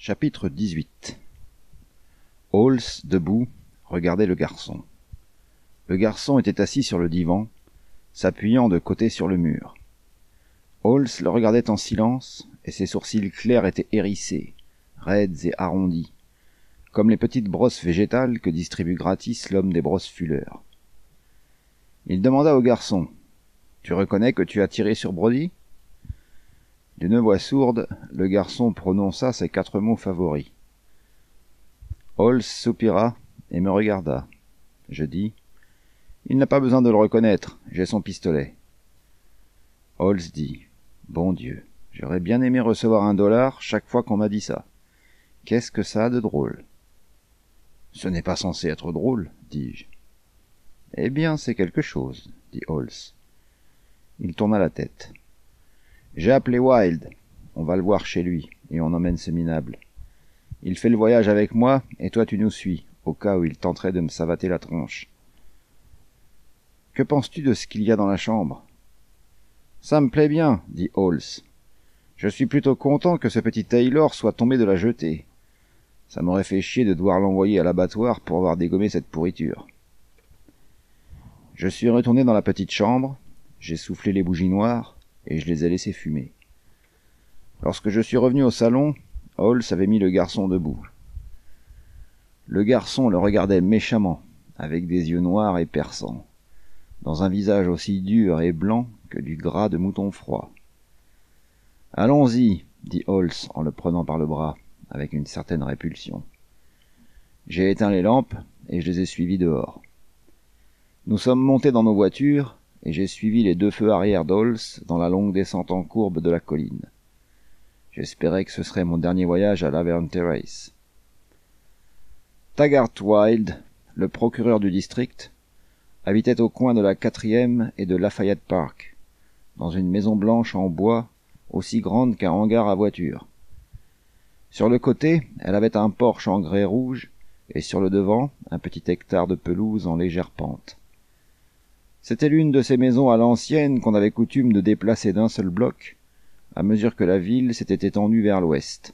Chapitre 18. Halls, debout, regardait le garçon. Le garçon était assis sur le divan, s'appuyant de côté sur le mur. Halls le regardait en silence, et ses sourcils clairs étaient hérissés, raides et arrondis, comme les petites brosses végétales que distribue gratis l'homme des brosses fuleurs. Il demanda au garçon : « Tu reconnais que tu as tiré sur Brody ?» D'une voix sourde, le garçon prononça ses 4 mots favoris. Halls soupira et me regarda. Je dis : « Il n'a pas besoin de le reconnaître, j'ai son pistolet. » Halls dit : « Bon Dieu, j'aurais bien aimé recevoir $1 chaque fois qu'on m'a dit ça. Qu'est-ce que ça a de drôle ?»« Ce n'est pas censé être drôle, dis-je. »« Eh bien, c'est quelque chose, dit Halls. Il tourna la tête. J'ai appelé Wild. On va le voir chez lui, et on emmène ce minable. Il fait le voyage avec moi, et toi tu nous suis, au cas où il tenterait de me savater la tronche. Que penses-tu de ce qu'il y a dans la chambre ? Ça me plaît bien, dit Halls. Je suis plutôt content que ce petit Taylor soit tombé de la jetée. Ça m'aurait fait chier de devoir l'envoyer à l'abattoir pour avoir dégommé cette pourriture. Je suis retourné dans la petite chambre, j'ai soufflé les bougies noires, et je les ai laissés fumer. Lorsque je suis revenu au salon, Halls avait mis le garçon debout. Le garçon le regardait méchamment, avec des yeux noirs et perçants, dans un visage aussi dur et blanc que du gras de mouton froid. « Allons-y, dit Halls en le prenant par le bras, avec une certaine répulsion. J'ai éteint les lampes et je les ai suivis dehors. Nous sommes montés dans nos voitures, et j'ai suivi les 2 feux arrière d'Halls dans la longue descente en courbe de la colline. J'espérais que ce serait mon dernier voyage à Laverne Terrace. Taggart Wild, le procureur du district, habitait au coin de la 4e et de Lafayette Park, dans une maison blanche en bois aussi grande qu'un hangar à voitures. Sur le côté, elle avait un porche en grès rouge, et sur le devant, un petit hectare de pelouse en légère pente. C'était l'une de ces maisons à l'ancienne qu'on avait coutume de déplacer d'un seul bloc, à mesure que la ville s'était étendue vers l'ouest.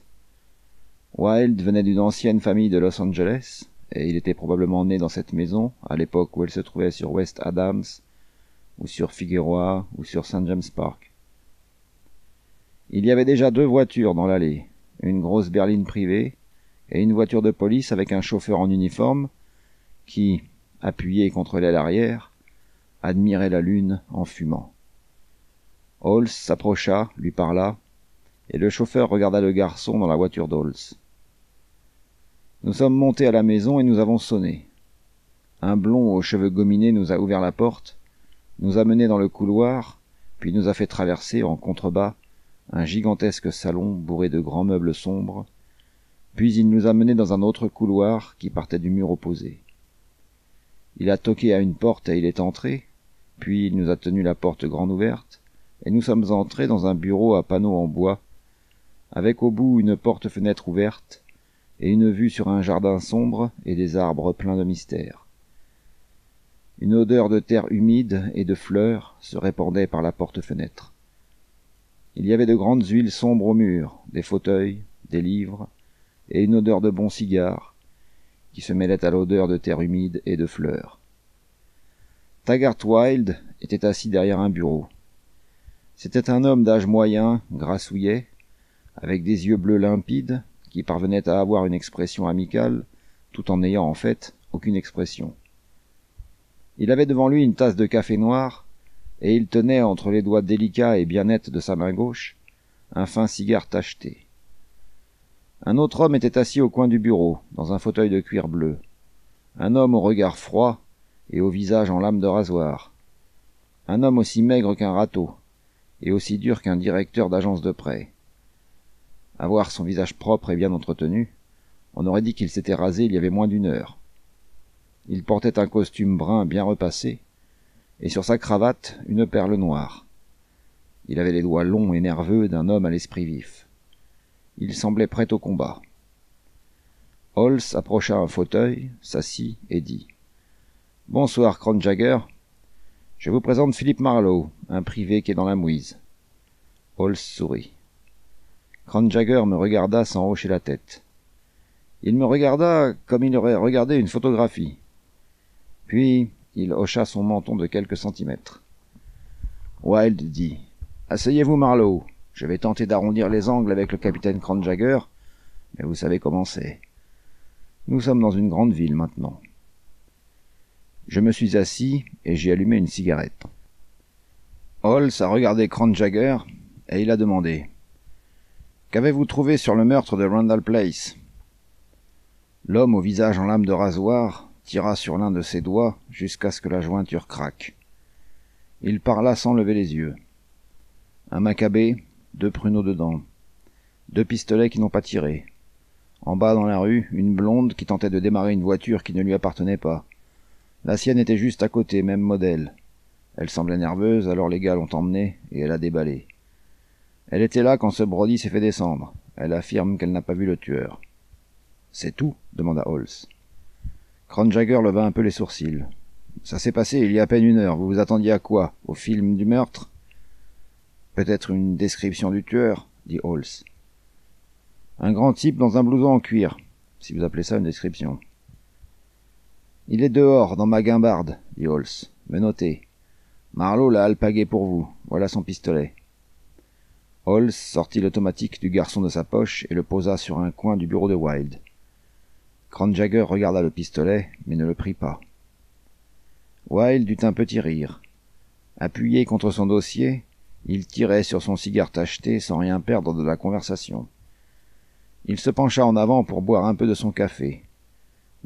Wild venait d'une ancienne famille de Los Angeles, et il était probablement né dans cette maison, à l'époque où elle se trouvait sur West Adams, ou sur Figueroa, ou sur St. James Park. Il y avait déjà 2 voitures dans l'allée, une grosse berline privée, et une voiture de police avec un chauffeur en uniforme, qui, appuyé contre l'aile arrière, admirait la lune en fumant. Halls s'approcha, lui parla, et le chauffeur regarda le garçon dans la voiture d'Halls. Nous sommes montés à la maison et nous avons sonné. Un blond aux cheveux gominés nous a ouvert la porte, nous a menés dans le couloir, puis nous a fait traverser en contrebas un gigantesque salon bourré de grands meubles sombres, puis il nous a menés dans un autre couloir qui partait du mur opposé. Il a toqué à une porte et il est entré, puis il nous a tenu la porte grande ouverte, et nous sommes entrés dans un bureau à panneaux en bois, avec au bout une porte-fenêtre ouverte, et une vue sur un jardin sombre et des arbres pleins de mystère. Une odeur de terre humide et de fleurs se répandait par la porte-fenêtre. Il y avait de grandes huiles sombres au mur, des fauteuils, des livres, et une odeur de bons cigares, qui se mêlait à l'odeur de terre humide et de fleurs. Taggart Wild était assis derrière un bureau. C'était un homme d'âge moyen, grassouillet, avec des yeux bleus limpides, qui parvenaient à avoir une expression amicale, tout en n'ayant en fait aucune expression. Il avait devant lui une tasse de café noir, et il tenait entre les doigts délicats et bien nets de sa main gauche un fin cigare tacheté. Un autre homme était assis au coin du bureau, dans un fauteuil de cuir bleu. Un homme au regard froid et au visage en lame de rasoir. Un homme aussi maigre qu'un râteau, et aussi dur qu'un directeur d'agence de prêt. À voir son visage propre et bien entretenu, on aurait dit qu'il s'était rasé il y avait moins d'1 heure. Il portait un costume brun bien repassé, et sur sa cravate une perle noire. Il avait les doigts longs et nerveux d'un homme à l'esprit vif. Il semblait prêt au combat. Halls approcha un fauteuil, s'assit et dit : « Bonsoir, Cronjagger. Je vous présente Philip Marlowe, un privé qui est dans la mouise. » Halls sourit. Kranjagger me regarda sans hocher la tête. Il me regarda comme il aurait regardé une photographie. Puis il hocha son menton de quelques centimètres. Wilde dit « Asseyez-vous, Marlowe. Je vais tenter d'arrondir les angles avec le capitaine Kranjagger, mais vous savez comment c'est. Nous sommes dans une grande ville maintenant. » Je me suis assis et j'ai allumé une cigarette. Holmes a regardé Kranjagger et il a demandé « Qu'avez-vous trouvé sur le meurtre de Randall Place ?» L'homme au visage en lame de rasoir tira sur l'un de ses doigts jusqu'à ce que la jointure craque. Il parla sans lever les yeux. Un macabé, 2 pruneaux dedans, 2 pistolets qui n'ont pas tiré. En bas dans la rue, une blonde qui tentait de démarrer une voiture qui ne lui appartenait pas. La sienne était juste à côté, même modèle. Elle semblait nerveuse, alors les gars l'ont emmenée et elle a déballé. Elle était là quand ce Brody s'est fait descendre. Elle affirme qu'elle n'a pas vu le tueur. « C'est tout ?» demanda Holmes. Kranjagger leva un peu les sourcils. « Ça s'est passé il y a à peine 1 heure. Vous vous attendiez à quoi? Au film du meurtre ?»« Peut-être une description du tueur ?» dit Holmes. « Un grand type dans un blouson en cuir, si vous appelez ça une description. »« Il est dehors, dans ma guimbarde, » dit Holmes. « Menottez. Marlowe l'a alpagué pour vous. Voilà son pistolet. » Holmes sortit l'automatique du garçon de sa poche et le posa sur un coin du bureau de Wilde. Kranjagger regarda le pistolet, mais ne le prit pas. Wilde eut un petit rire. Appuyé contre son dossier, il tirait sur son cigare tacheté sans rien perdre de la conversation. Il se pencha en avant pour boire un peu de son café.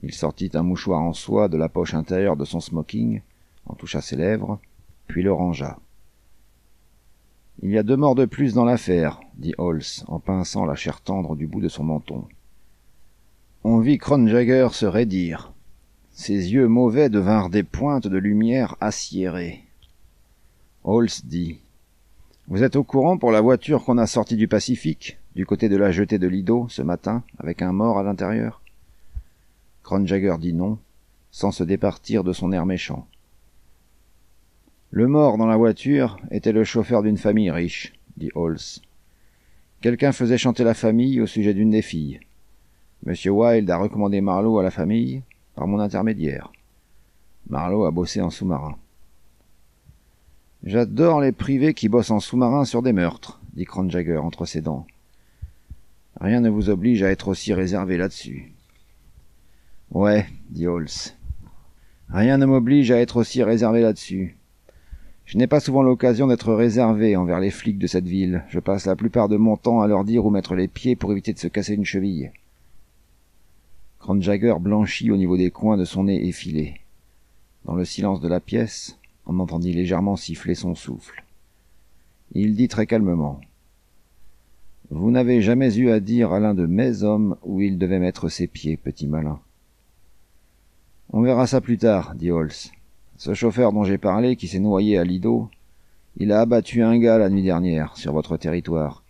Il sortit un mouchoir en soie de la poche intérieure de son smoking, en toucha ses lèvres, puis le rangea. « Il y a 2 morts de plus dans l'affaire, » dit Holmes, en pinçant la chair tendre du bout de son menton. On vit Kranjagger se raidir. Ses yeux mauvais devinrent des pointes de lumière aciérées. Holmes dit « Vous êtes au courant pour la voiture qu'on a sortie du Pacifique, du côté de la jetée de Lido, ce matin, avec un mort à l'intérieur ?» Kranjagger dit non, sans se départir de son air méchant. Le mort dans la voiture était le chauffeur d'une famille riche, dit Holmes. Quelqu'un faisait chanter la famille au sujet d'une des filles. Monsieur Wilde a recommandé Marlowe à la famille par mon intermédiaire. Marlowe a bossé en sous-marin. J'adore les privés qui bossent en sous-marin sur des meurtres, dit Kranjagger entre ses dents. Rien ne vous oblige à être aussi réservé là-dessus. Ouais, dit Holmes. Rien ne m'oblige à être aussi réservé là-dessus. Je n'ai pas souvent l'occasion d'être réservé envers les flics de cette ville. Je passe la plupart de mon temps à leur dire où mettre les pieds pour éviter de se casser une cheville. Kranjagger blanchit au niveau des coins de son nez effilé. Dans le silence de la pièce, on entendit légèrement siffler son souffle. Il dit très calmement « Vous n'avez jamais eu à dire à l'un de mes hommes où il devait mettre ses pieds, petit malin. »« On verra ça plus tard, » dit Holmes. Ce chauffeur dont j'ai parlé, qui s'est noyé à Lido, il a abattu un gars la nuit dernière, sur votre territoire.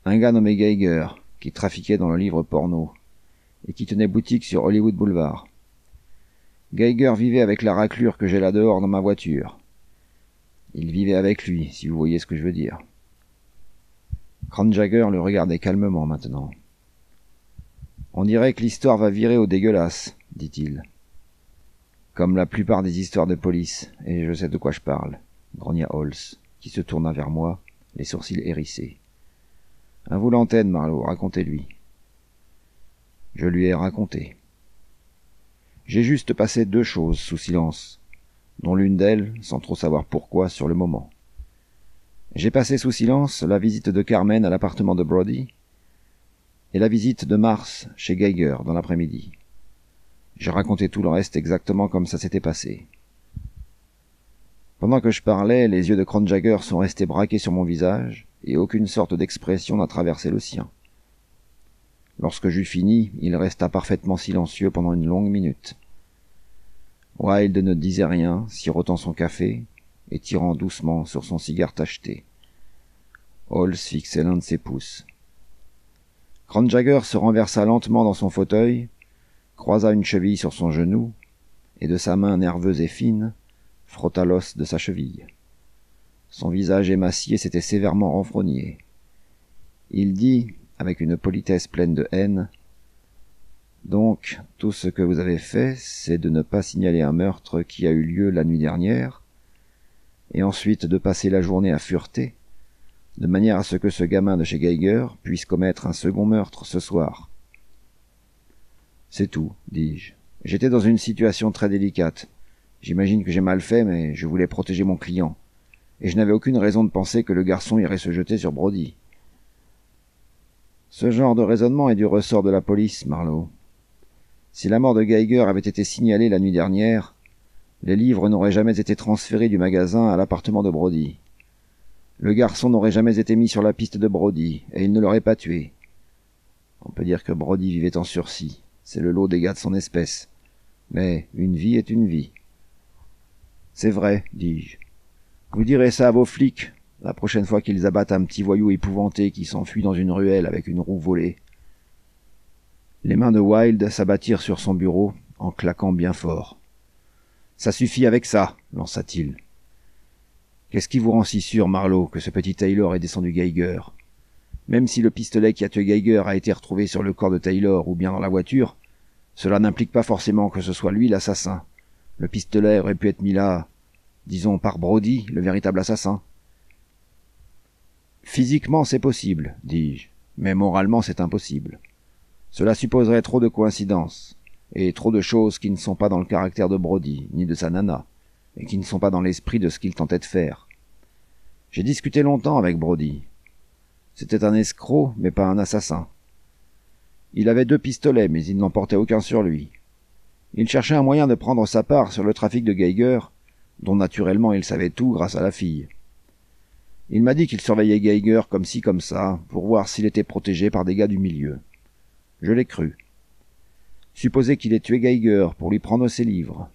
Un gars nommé Geiger, qui trafiquait dans le livre porno, et qui tenait boutique sur Hollywood Boulevard. Geiger vivait avec la raclure que j'ai là dehors dans ma voiture. Il vivait avec lui, si vous voyez ce que je veux dire. Kranjagger le regardait calmement maintenant. « On dirait que l'histoire va virer au dégueulasse, » dit-il. Comme la plupart des histoires de police, et je sais de quoi je parle, grogna Holmes, qui se tourna vers moi, les sourcils hérissés. À vous l'antenne, Marlowe, racontez-lui. Je lui ai raconté. J'ai juste passé 2 choses sous silence, dont l'une d'elles, sans trop savoir pourquoi, sur le moment. J'ai passé sous silence la visite de Carmen à l'appartement de Brody, et la visite de Mars chez Geiger dans l'après-midi. J'ai raconté tout le reste exactement comme ça s'était passé. Pendant que je parlais, les yeux de Kranjagger sont restés braqués sur mon visage, et aucune sorte d'expression n'a traversé le sien. Lorsque j'eus fini, il resta parfaitement silencieux pendant une longue minute. Wilde ne disait rien, sirotant son café, et tirant doucement sur son cigare tacheté. Holmes fixait l'un de ses pouces. Kranjagger se renversa lentement dans son fauteuil, croisa une cheville sur son genou, et de sa main nerveuse et fine, frotta l'os de sa cheville. Son visage émacié s'était sévèrement renfrogné. Il dit, avec une politesse pleine de haine, « Donc, tout ce que vous avez fait, c'est de ne pas signaler un meurtre qui a eu lieu la nuit dernière, et ensuite de passer la journée à fureter, de manière à ce que ce gamin de chez Geiger puisse commettre un second meurtre ce soir. » « C'est tout, dis-je. J'étais dans une situation très délicate. J'imagine que j'ai mal fait, mais je voulais protéger mon client, et je n'avais aucune raison de penser que le garçon irait se jeter sur Brody. » Ce genre de raisonnement est du ressort de la police, Marlowe. Si la mort de Geiger avait été signalée la nuit dernière, les livres n'auraient jamais été transférés du magasin à l'appartement de Brody. Le garçon n'aurait jamais été mis sur la piste de Brody, et il ne l'aurait pas tué. On peut dire que Brody vivait en sursis. C'est le lot des gars de son espèce. Mais une vie est une vie. « C'est vrai, dis-je. Vous direz ça à vos flics, la prochaine fois qu'ils abattent un petit voyou épouvanté qui s'enfuit dans une ruelle avec une roue volée. » Les mains de Wilde s'abattirent sur son bureau, en claquant bien fort. « Ça suffit avec ça, lança-t-il. Qu'est-ce qui vous rend si sûr, Marlowe, que ce petit Taylor est descendu Geiger ? Même si le pistolet qui a tué Geiger a été retrouvé sur le corps de Taylor ou bien dans la voiture, cela n'implique pas forcément que ce soit lui l'assassin. Le pistolet aurait pu être mis là, disons, par Brody, le véritable assassin. »« Physiquement, c'est possible, dis-je, mais moralement, c'est impossible. Cela supposerait trop de coïncidences, et trop de choses qui ne sont pas dans le caractère de Brody, ni de sa nana, et qui ne sont pas dans l'esprit de ce qu'il tentait de faire. J'ai discuté longtemps avec Brody. C'était un escroc, mais pas un assassin. Il avait 2 pistolets, mais il n'en portait aucun sur lui. Il cherchait un moyen de prendre sa part sur le trafic de Geiger, dont naturellement il savait tout grâce à la fille. Il m'a dit qu'il surveillait Geiger comme ci comme ça, pour voir s'il était protégé par des gars du milieu. Je l'ai cru. Supposez qu'il ait tué Geiger pour lui prendre ses livres,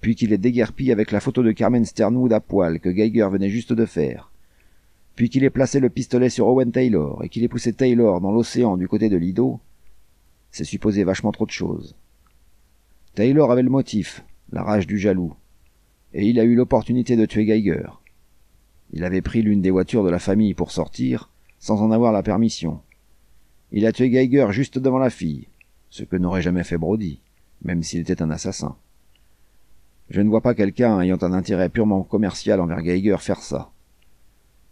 puis qu'il ait déguerpi avec la photo de Carmen Sternwood à poil que Geiger venait juste de faire, puis qu'il ait placé le pistolet sur Owen Taylor et qu'il ait poussé Taylor dans l'océan du côté de Lido, c'est supposer vachement trop de choses. Taylor avait le motif, la rage du jaloux, et il a eu l'opportunité de tuer Geiger. Il avait pris l'une des voitures de la famille pour sortir, sans en avoir la permission. Il a tué Geiger juste devant la fille, ce que n'aurait jamais fait Brody, même s'il était un assassin. Je ne vois pas quelqu'un ayant un intérêt purement commercial envers Geiger faire ça.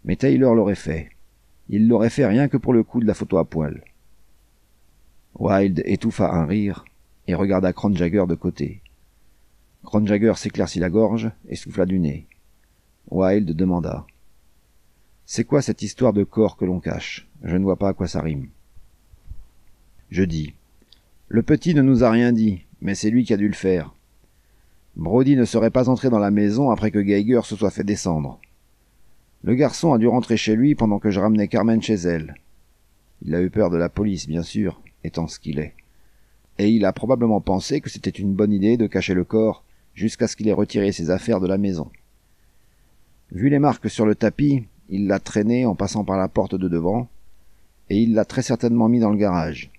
Mais Taylor l'aurait fait. Il l'aurait fait rien que pour le coup de la photo à poil. Wilde étouffa un rire et regarda Cronjagger de côté. Cronjagger s'éclaircit la gorge et souffla du nez. Wilde demanda. « C'est quoi cette histoire de corps que l'on cache ? Je ne vois pas à quoi ça rime. » Je dis. « Le petit ne nous a rien dit, mais c'est lui qui a dû le faire. Brody ne serait pas entré dans la maison après que Geiger se soit fait descendre. Le garçon a dû rentrer chez lui pendant que je ramenais Carmen chez elle. Il a eu peur de la police, bien sûr, étant ce qu'il est. Et il a probablement pensé que c'était une bonne idée de cacher le corps jusqu'à ce qu'il ait retiré ses affaires de la maison. Vu les marques sur le tapis, il l'a traîné en passant par la porte de devant, et il l'a très certainement mis dans le garage.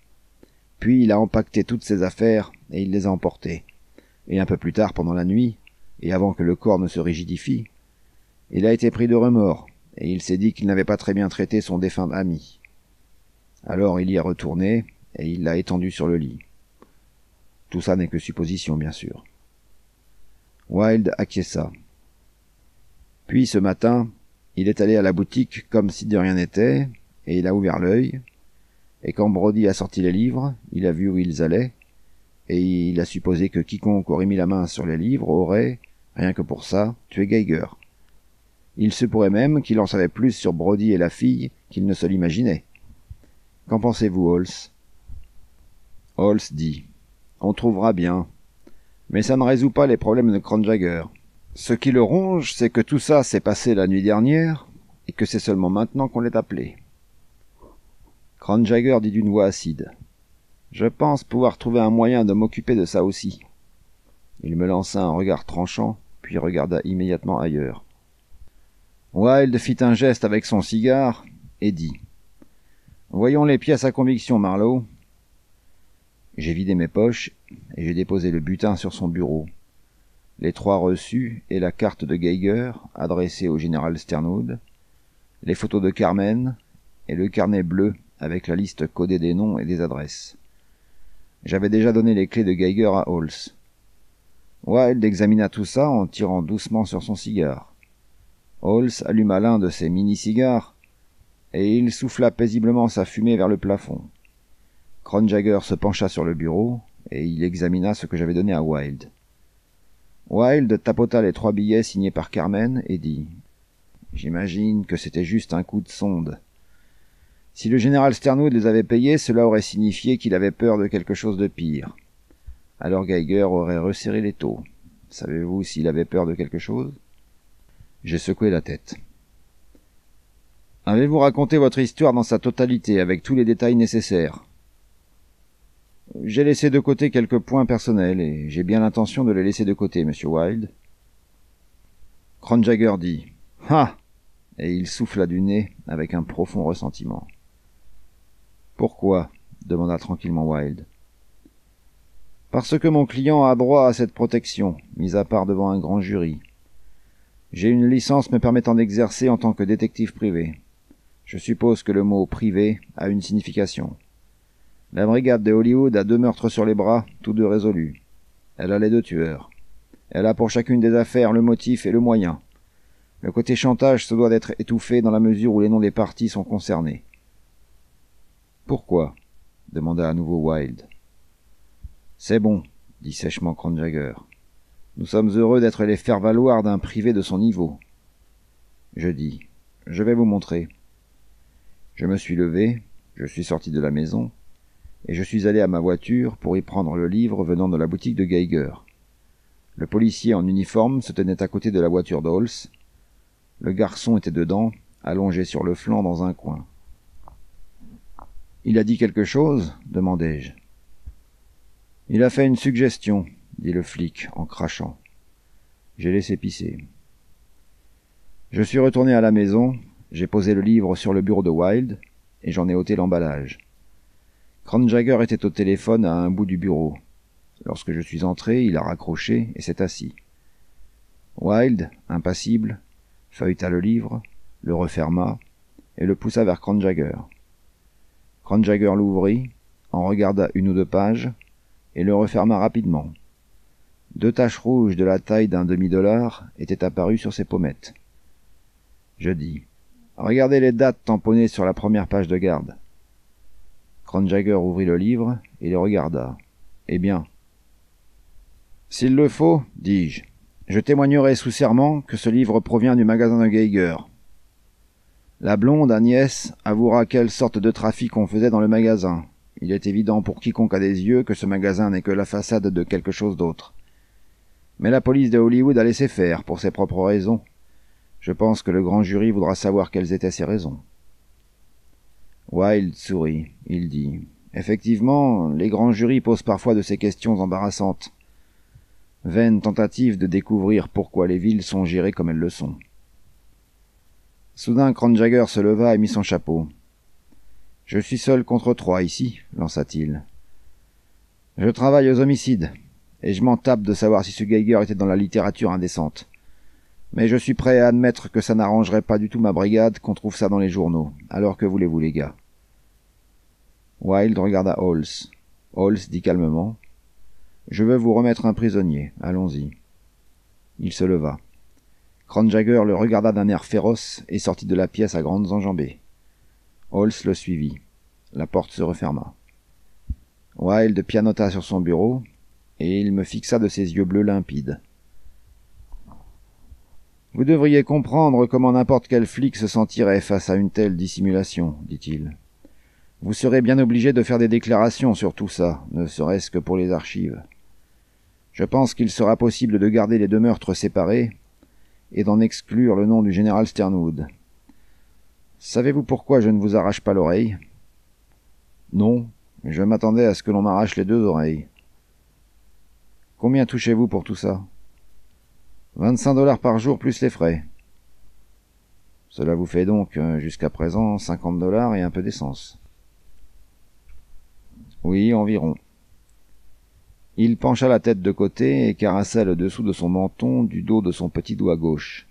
Puis il a empaqueté toutes ses affaires, et il les a emportées. Et un peu plus tard, pendant la nuit, et avant que le corps ne se rigidifie, il a été pris de remords, et il s'est dit qu'il n'avait pas très bien traité son défunt ami. Alors il y est retourné, et il l'a étendu sur le lit. Tout ça n'est que supposition, bien sûr. Wilde acquiesça. Puis, ce matin, il est allé à la boutique comme si de rien n'était, et il a ouvert l'œil, et quand Brody a sorti les livres, il a vu où ils allaient, et il a supposé que quiconque aurait mis la main sur les livres aurait, rien que pour ça, tué Geiger. Il se pourrait même qu'il en savait plus sur Brody et la fille qu'il ne se l'imaginait. Qu'en pensez-vous, Holmes ? Holmes dit. On trouvera bien. Mais ça ne résout pas les problèmes de Cronjagger. Ce qui le ronge, c'est que tout ça s'est passé la nuit dernière, et que c'est seulement maintenant qu'on l'est appelé. Cronjagger dit d'une voix acide. Je pense pouvoir trouver un moyen de m'occuper de ça aussi. Il me lança un regard tranchant, puis regarda immédiatement ailleurs. Wilde fit un geste avec son cigare et dit « Voyons les pièces à conviction, Marlowe. » J'ai vidé mes poches et j'ai déposé le butin sur son bureau. Les 3 reçus et la carte de Geiger adressée au général Sternwood, les photos de Carmen et le carnet bleu avec la liste codée des noms et des adresses. J'avais déjà donné les clés de Geiger à Halls. Wilde examina tout ça en tirant doucement sur son cigare. Halls alluma l'un de ses mini-cigares, et il souffla paisiblement sa fumée vers le plafond. Kronjäger se pencha sur le bureau, et il examina ce que j'avais donné à Wilde. Wilde tapota les 3 billets signés par Carmen et dit « J'imagine que c'était juste un coup de sonde. Si le général Sternwood les avait payés, cela aurait signifié qu'il avait peur de quelque chose de pire. Alors Geiger aurait resserré les taux. Savez-vous s'il avait peur de quelque chose ?» J'ai secoué la tête. « Avez-vous raconté votre histoire dans sa totalité, avec tous les détails nécessaires ?» J'ai laissé de côté quelques points personnels, et j'ai bien l'intention de les laisser de côté, monsieur Wilde. Kronjäger dit « Ah !» et il souffla du nez avec un profond ressentiment. « Pourquoi ?» demanda tranquillement Wilde. « Parce que mon client a droit à cette protection, mis à part devant un grand jury. J'ai une licence me permettant d'exercer en tant que détective privé. Je suppose que le mot « privé » a une signification. La brigade de Hollywood a 2 meurtres sur les bras, tous 2 résolus. Elle a les 2 tueurs. Elle a pour chacune des affaires le motif et le moyen. Le côté chantage se doit d'être étouffé dans la mesure où les noms des parties sont concernés. « Pourquoi ?» demanda à nouveau Wilde. « C'est bon, » dit sèchement Kronjäger. « Nous sommes heureux d'être les faire-valoir d'un privé de son niveau. » Je dis « Je vais vous montrer. » Je me suis levé, je suis sorti de la maison, et je suis allé à ma voiture pour y prendre le livre venant de la boutique de Geiger. Le policier en uniforme se tenait à côté de la voiture d'Halls. Le garçon était dedans, allongé sur le flanc dans un coin. « Il a dit quelque chose ?» demandai-je. « Il a fait une suggestion » dit le flic en crachant. J'ai laissé pisser. Je suis retourné à la maison, j'ai posé le livre sur le bureau de Wilde, et j'en ai ôté l'emballage. Kronjäger était au téléphone à un bout du bureau. Lorsque je suis entré, il a raccroché et s'est assis. Wilde, impassible, feuilleta le livre, le referma et le poussa vers Kronjäger. Kronjäger l'ouvrit, en regarda 1 ou 2 pages et le referma rapidement. 2 taches rouges de la taille d'un demi-dollar étaient apparues sur ses pommettes. Je dis « Regardez les dates tamponnées sur la première page de garde. » Kronjäger ouvrit le livre et les regarda. « Eh bien ?»« S'il le faut, dis-je, je témoignerai sous serment que ce livre provient du magasin de Geiger. La blonde, Agnès, avouera quelle sorte de trafic on faisait dans le magasin. Il est évident pour quiconque a des yeux que ce magasin n'est que la façade de quelque chose d'autre. Mais la police de Hollywood a laissé faire, pour ses propres raisons. Je pense que le grand jury voudra savoir quelles étaient ces raisons. » Wilde sourit. Il dit « Effectivement, les grands jurys posent parfois de ces questions embarrassantes. Vaine tentative de découvrir pourquoi les villes sont gérées comme elles le sont. » Soudain, Kronjäger se leva et mit son chapeau. « Je suis seul contre 3 ici, lança-t-il. Je travaille aux homicides, et je m'en tape de savoir si ce Geiger était dans la littérature indécente. Mais je suis prêt à admettre que ça n'arrangerait pas du tout ma brigade qu'on trouve ça dans les journaux. Alors que voulez-vous, les gars ?» Wilde regarda Halls. Halls dit calmement « Je veux vous remettre un prisonnier. Allons-y. » Il se leva. Kronjäger le regarda d'un air féroce et sortit de la pièce à grandes enjambées. Halls le suivit. La porte se referma. Wilde pianota sur son bureau, et il me fixa de ses yeux bleus limpides. « Vous devriez comprendre comment n'importe quel flic se sentirait face à une telle dissimulation, dit-il. Vous serez bien obligé de faire des déclarations sur tout ça, ne serait-ce que pour les archives. Je pense qu'il sera possible de garder les 2 meurtres séparés et d'en exclure le nom du général Sternwood. Savez-vous pourquoi je ne vous arrache pas l'oreille ? » ?»« Non, je m'attendais à ce que l'on m'arrache les 2 oreilles. »« Combien touchez-vous pour tout ça ? » « 25 $ par jour plus les frais. » »« Cela vous fait donc, jusqu'à présent, 50 $ et un peu d'essence. »« Oui, environ. » Il pencha la tête de côté et caressa le dessous de son menton du dos de son petit doigt gauche.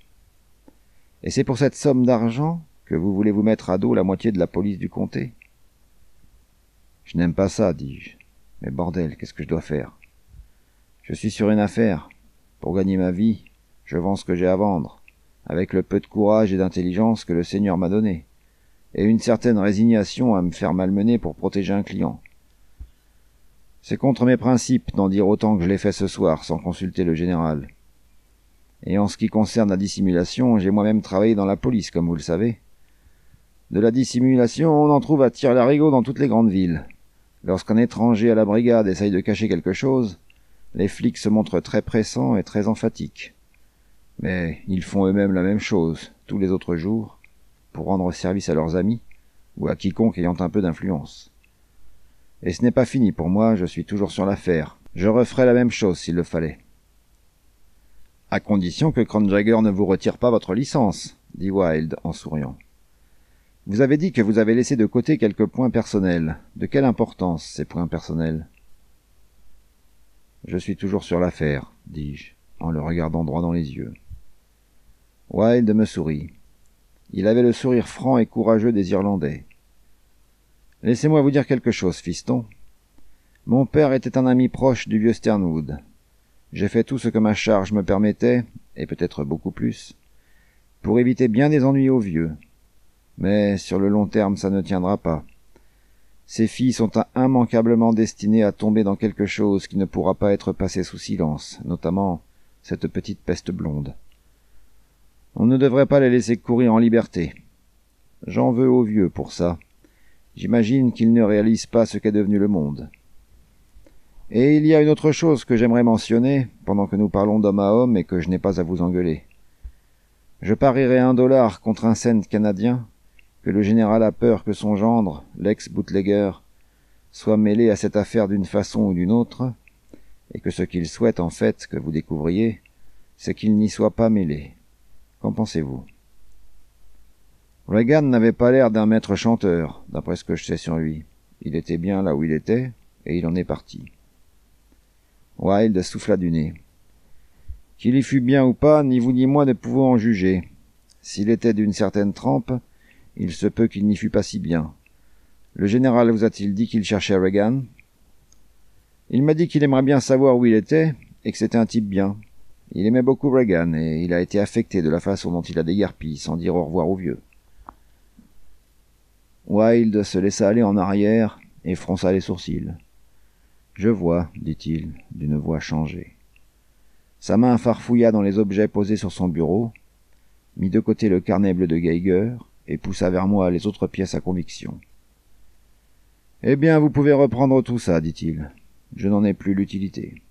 « Et c'est pour cette somme d'argent que vous voulez vous mettre à dos la moitié de la police du comté? Je n'aime pas ça, dis-je. Mais bordel, qu'est-ce que je dois faire? Je suis sur une affaire. Pour gagner ma vie, je vends ce que j'ai à vendre, avec le peu de courage et d'intelligence que le Seigneur m'a donné, et une certaine résignation à me faire malmener pour protéger un client. C'est contre mes principes d'en dire autant que je l'ai fait ce soir, sans consulter le général. Et en ce qui concerne la dissimulation, j'ai moi-même travaillé dans la police, comme vous le savez. De la dissimulation, on en trouve à tire-larigot dans toutes les grandes villes. Lorsqu'un étranger à la brigade essaye de cacher quelque chose, les flics se montrent très pressants et très emphatiques. Mais ils font eux-mêmes la même chose, tous les autres jours, pour rendre service à leurs amis, ou à quiconque ayant un peu d'influence. Et ce n'est pas fini pour moi, je suis toujours sur l'affaire. Je referai la même chose s'il le fallait. À condition que Cronjagger ne vous retire pas votre licence, dit Wilde en souriant. Vous avez dit que vous avez laissé de côté quelques points personnels. De quelle importance, ces points personnels? Je suis toujours sur l'affaire, dis-je, en le regardant droit dans les yeux. Wilde me sourit. Il avait le sourire franc et courageux des Irlandais. Laissez-moi vous dire quelque chose, fiston. Mon père était un ami proche du vieux Sternwood. J'ai fait tout ce que ma charge me permettait, et peut-être beaucoup plus, pour éviter bien des ennuis aux vieux. Mais sur le long terme, ça ne tiendra pas. Ces filles sont immanquablement destinées à tomber dans quelque chose qui ne pourra pas être passé sous silence, notamment cette petite peste blonde. On ne devrait pas les laisser courir en liberté. J'en veux aux vieux pour ça. J'imagine qu'ils ne réalisent pas ce qu'est devenu le monde. Et il y a une autre chose que j'aimerais mentionner, pendant que nous parlons d'homme à homme et que je n'ai pas à vous engueuler. Je parierais $1 contre un cent canadien que le général a peur que son gendre, l'ex-bootlegger, soit mêlé à cette affaire d'une façon ou d'une autre, et que ce qu'il souhaite en fait que vous découvriez, c'est qu'il n'y soit pas mêlé. Qu'en pensez-vous? Reagan n'avait pas l'air d'un maître chanteur, d'après ce que je sais sur lui. Il était bien là où il était, et il en est parti. Wilde souffla du nez. Qu'il y fût bien ou pas, ni vous ni moi ne pouvons en juger. S'il était d'une certaine trempe, il se peut qu'il n'y fût pas si bien. Le général vous a-t-il dit qu'il cherchait Reagan? Il m'a dit qu'il aimerait bien savoir où il était, et que c'était un type bien. Il aimait beaucoup Reagan, et il a été affecté de la façon dont il a déguerpi, sans dire au revoir au vieux. Wilde se laissa aller en arrière et fronça les sourcils. « Je vois, dit-il, d'une voix changée. » Sa main farfouilla dans les objets posés sur son bureau, mit de côté le carnet bleu de Geiger et poussa vers moi les autres pièces à conviction. « Eh bien, vous pouvez reprendre tout ça, dit-il. Je n'en ai plus l'utilité. »